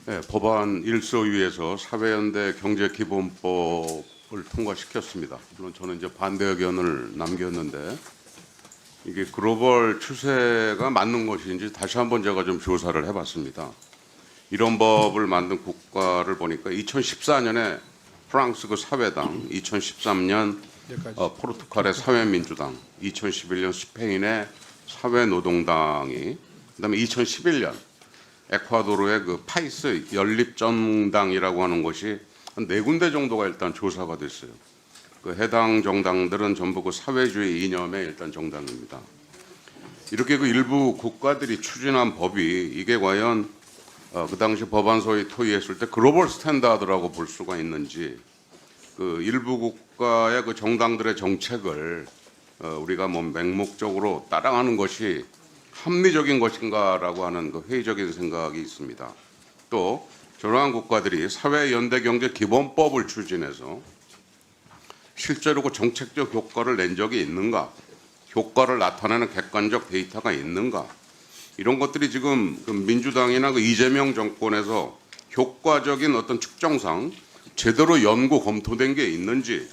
네, 법안 일소위에서 사회연대 경제기본법을 통과시켰습니다. 물론 저는 이제 반대 의견을 남겼는데 이게 글로벌 추세가 맞는 것인지 다시 한번 제가 좀 조사를 해봤습니다. 이런 법을 만든 국가를 보니까 2014년에 프랑스 그 사회당, 2013년 포르투갈의 사회민주당, 2011년 스페인의 사회노동당이, 그다음에 2011년 에콰도르의 그 파이스 연립정당이라고 하는 것이 한 4군데 정도가 일단 조사가 됐어요. 그 해당 정당들은 전부 그 사회주의 이념의 일단 정당입니다. 이렇게 그 일부 국가들이 추진한 법이 이게 과연 그 당시 법안소위 토의했을 때 글로벌 스탠다드라고 볼 수가 있는지, 그 일부 국가의 그 정당들의 정책을 우리가 뭐 맹목적으로 따라가는 것이 합리적인 것인가라고 하는 그 회의적인 생각이 있습니다. 또 저러한 국가들이 사회연대경제기본법을 추진해서 실제로 그 정책적 효과를 낸 적이 있는가, 효과를 나타내는 객관적 데이터가 있는가, 이런 것들이 지금 그 민주당이나 그 이재명 정권에서 효과적인 어떤 측정상 제대로 연구 검토된 게 있는지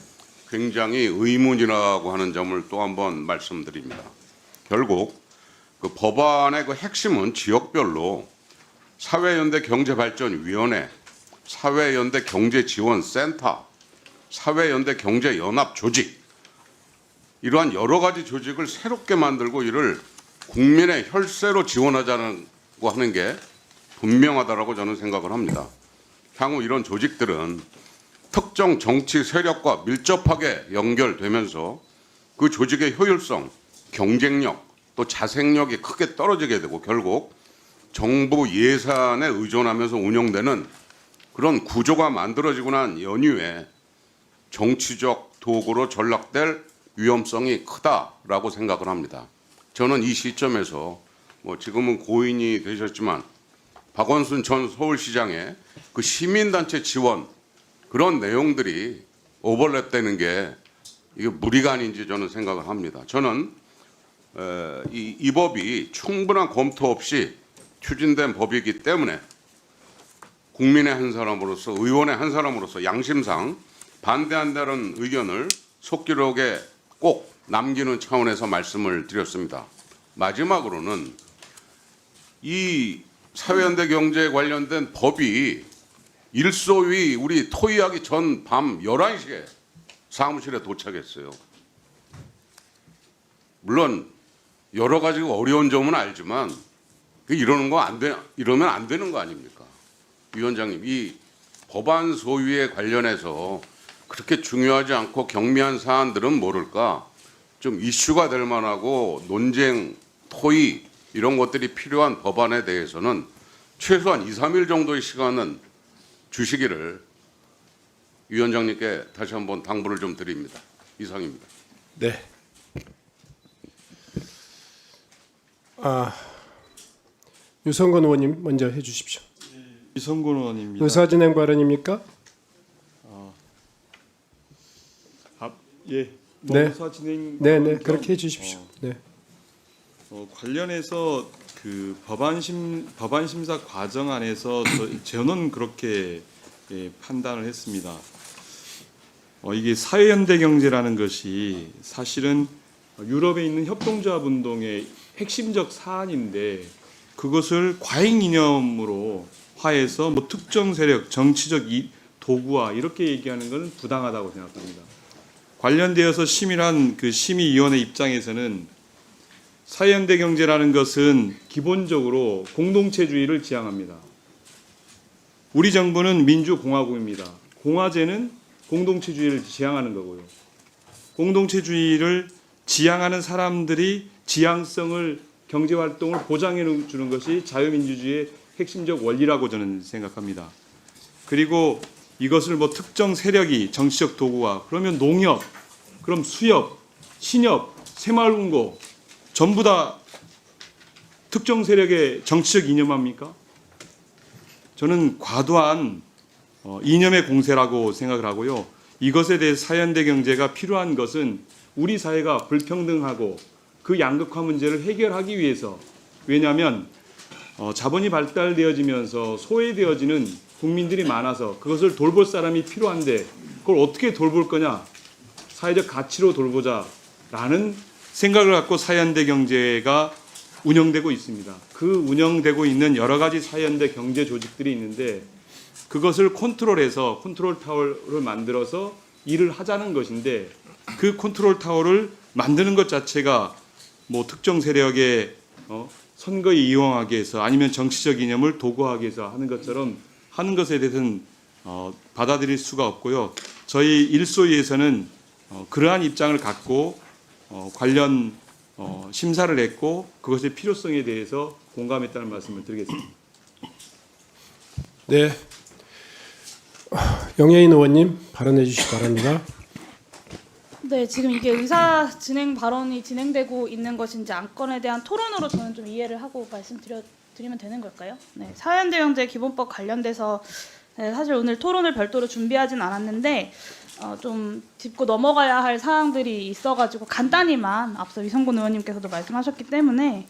굉장히 의문이라고 하는 점을 또 한번 말씀드립니다. 결국 그 법안의 그 핵심은 지역별로 사회연대 경제발전위원회, 사회연대 경제지원센터, 사회연대 경제연합 조직, 이러한 여러 가지 조직을 새롭게 만들고 이를 국민의 혈세로 지원하자고 하는 게 분명하다라고 저는 생각을 합니다. 향후 이런 조직들은 특정 정치 세력과 밀접하게 연결되면서 그 조직의 효율성, 경쟁력, 또 자생력이 크게 떨어지게 되고 결국 정부 예산에 의존하면서 운영되는 그런 구조가 만들어지고 난 연이에 정치적 도구로 전락될 위험성이 크다라고 생각을 합니다. 저는 이 시점에서 뭐 지금은 고인이 되셨지만 박원순 전 서울시장의 그 시민단체 지원, 그런 내용들이 오버랩되는 게 이게 무리가 아닌지 저는 생각을 합니다. 저는 이 법이 충분한 검토 없이 추진된 법이기 때문에 국민의 한 사람으로서, 의원의 한 사람으로서 양심상 반대한다는 의견을 속기록에 꼭 남기는 차원에서 말씀을 드렸습니다. 마지막으로는 이 사회연대 경제에 관련된 법이 일소위 우리 토의하기 전 밤 11시에 사무실에 도착했어요. 물론 여러 가지 어려운 점은 알지만 이러면 안 되는 거 아닙니까? 위원장님, 이 법안 소위에 관련해서 그렇게 중요하지 않고 경미한 사안들은 모를까 좀 이슈가 될 만하고 논쟁, 토의 이런 것들이 필요한 법안에 대해서는 최소한 2, 3일 정도의 시간은 주시기를 위원장님께 다시 한번 당부를 좀 드립니다. 이상입니다. 네. 유성건 의원님 먼저 해주십시오. 이성근 의원입니다. 의사진행 발언입니까? 예. 네. 의사 진행. 네네, 그렇게 해주십시오. 네. 관련해서 그 법안 심사 과정 안에서 저는 그렇게 판단을 했습니다. 이게 사회연대 경제라는 것이 사실은 유럽에 있는 협동조합 운동의 핵심적 사안인데 그것을 과잉 이념으로 화해서 뭐 특정 세력, 정치적 도구화 이렇게 얘기하는 것은 부당하다고 생각합니다. 관련되어서 심의한 그 심의위원회 입장에서는 사회연대 경제라는 것은 기본적으로 공동체주의를 지향합니다. 우리 정부는 민주공화국입니다. 공화제는 공동체주의를 지향하는 거고요. 공동체주의를 지향하는 사람들이 지향성을 경제활동을 보장해 주는 것이 자유민주주의의 핵심적 원리라고 저는 생각합니다. 그리고 이것을 뭐 특정 세력이 정치적 도구화, 그러면 농협, 그럼 수협, 신협, 새마을금고 전부 다 특정 세력의 정치적 이념합니까? 저는 과도한 이념의 공세라고 생각을 하고요. 이것에 대해 사회연대 경제가 필요한 것은 우리 사회가 불평등하고 그 양극화 문제를 해결하기 위해서, 왜냐하면 자본이 발달되어지면서 소외되어지는 국민들이 많아서 그것을 돌볼 사람이 필요한데 그걸 어떻게 돌볼 거냐, 사회적 가치로 돌보자라는 생각을 갖고 사회연대 경제가 운영되고 있습니다. 그 운영되고 있는 여러 가지 사회연대 경제 조직들이 있는데 그것을 컨트롤해서 컨트롤 타워를 만들어서 일을 하자는 것인데 그 컨트롤 타워를 만드는 것 자체가 뭐 특정 세력의 선거에 이용하기 위해서 아니면 정치적 이념을 도구하기 위해서 하는 것처럼 하는 것에 대해서는 받아들일 수가 없고요. 저희 일소위에서는 그러한 입장을 갖고 관련 심사를 했고 그것의 필요성에 대해서 공감했다는 말씀을 드리겠습니다. 네. 영예인 의원님 발언해 주시기 바랍니다. 네, 지금 이게 의사 진행 발언이 진행되고 있는 것인지 안건에 대한 토론으로 저는 좀 이해를 하고 말씀드리면 되는 걸까요? 네, 사회연대 경제 기본법 관련돼서 사실 오늘 토론을 별도로 준비하진 않았는데 좀 짚고 넘어가야 할 사항들이 있어가지고 간단히만 앞서 이성곤 의원님께서도 말씀하셨기 때문에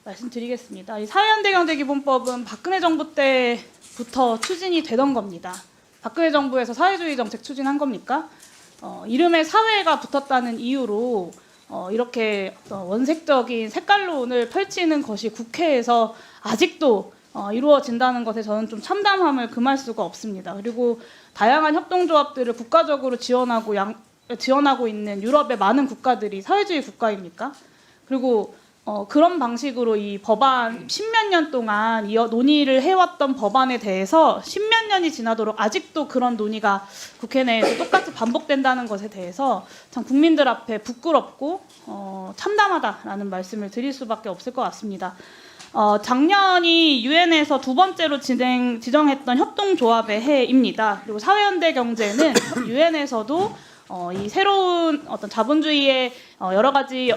말씀드리겠습니다. 이 사회연대 경제 기본법은 박근혜 정부 때부터 추진이 되던 겁니다. 박근혜 정부에서 사회주의 정책 추진한 겁니까? 이름에 사회가 붙었다는 이유로 이렇게 원색적인 색깔론을 펼치는 것이 국회에서 아직도 이루어진다는 것에 저는 좀 참담함을 금할 수가 없습니다. 그리고 다양한 협동조합들을 국가적으로 지원하고 있는 유럽의 많은 국가들이 사회주의 국가입니까? 그리고 그런 방식으로 이 법안 10몇 년 동안 논의를 해왔던 법안에 대해서 10몇 년이 지나도록 아직도 그런 논의가 국회 내에서 똑같이 반복된다는 것에 대해서 참 국민들 앞에 부끄럽고 참담하다라는 말씀을 드릴 수밖에 없을 것 같습니다. 작년이 유엔에서 두 번째로 지정했던 협동조합의 해입니다. 그리고 사회연대 경제는 유엔에서도 이 새로운 어떤 자본주의의 여러 가지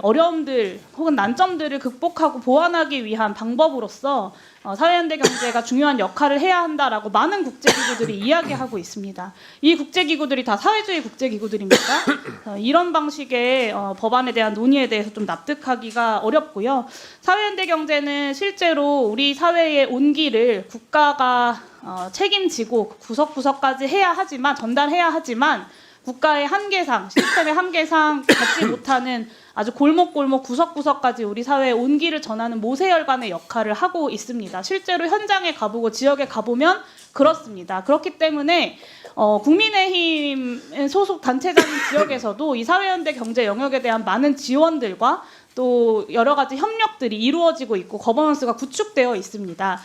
어려움들 혹은 난점들을 극복하고 보완하기 위한 방법으로서 사회연대 경제가 중요한 역할을 해야 한다라고 많은 국제기구들이 이야기하고 있습니다. 이 국제기구들이 다 사회주의 국제기구들입니까? 이런 방식의 법안에 대한 논의에 대해서 좀 납득하기가 어렵고요. 사회연대 경제는 실제로 우리 사회의 온기를 국가가 책임지고 구석구석까지 전달해야 하지만 국가의 한계상, 시스템의 한계상 갖지 못하는 아주 골목골목 구석구석까지 우리 사회의 온기를 전하는 모세혈관의 역할을 하고 있습니다. 실제로 현장에 가보고 지역에 가보면 그렇습니다. 그렇기 때문에 국민의힘 소속 단체장인 지역에서도 이 사회연대 경제 영역에 대한 많은 지원들과 또 여러 가지 협력들이 이루어지고 있고 거버넌스가 구축되어 있습니다.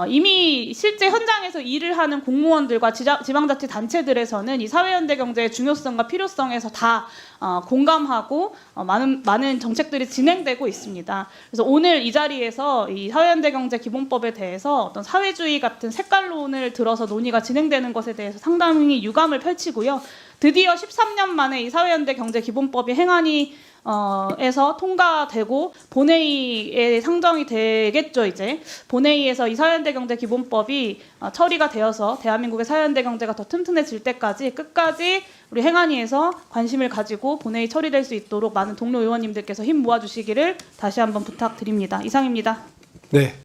이미 실제 현장에서 일을 하는 공무원들과 지방자치단체들에서는 이 사회연대 경제의 중요성과 필요성에서 다 공감하고 많은 정책들이 진행되고 있습니다. 그래서 오늘 이 자리에서 이 사회연대 경제 기본법에 대해서 어떤 사회주의 같은 색깔론을 들어서 논의가 진행되는 것에 대해서 상당히 유감을 펼치고요. 드디어 13년 만에 이 사회연대 경제 기본법이 행안위 에서 통과되고 본회의에 상정이 되겠죠. 이제 본회의에서 이 사회연대 경제 기본법이 처리가 되어서 대한민국의 사회연대 경제가 더 튼튼해질 때까지 끝까지 우리 행안위에서 관심을 가지고 본회의 처리될 수 있도록 많은 동료 의원님들께서 힘 모아주시기를 다시 한번 부탁드립니다. 이상입니다. 네.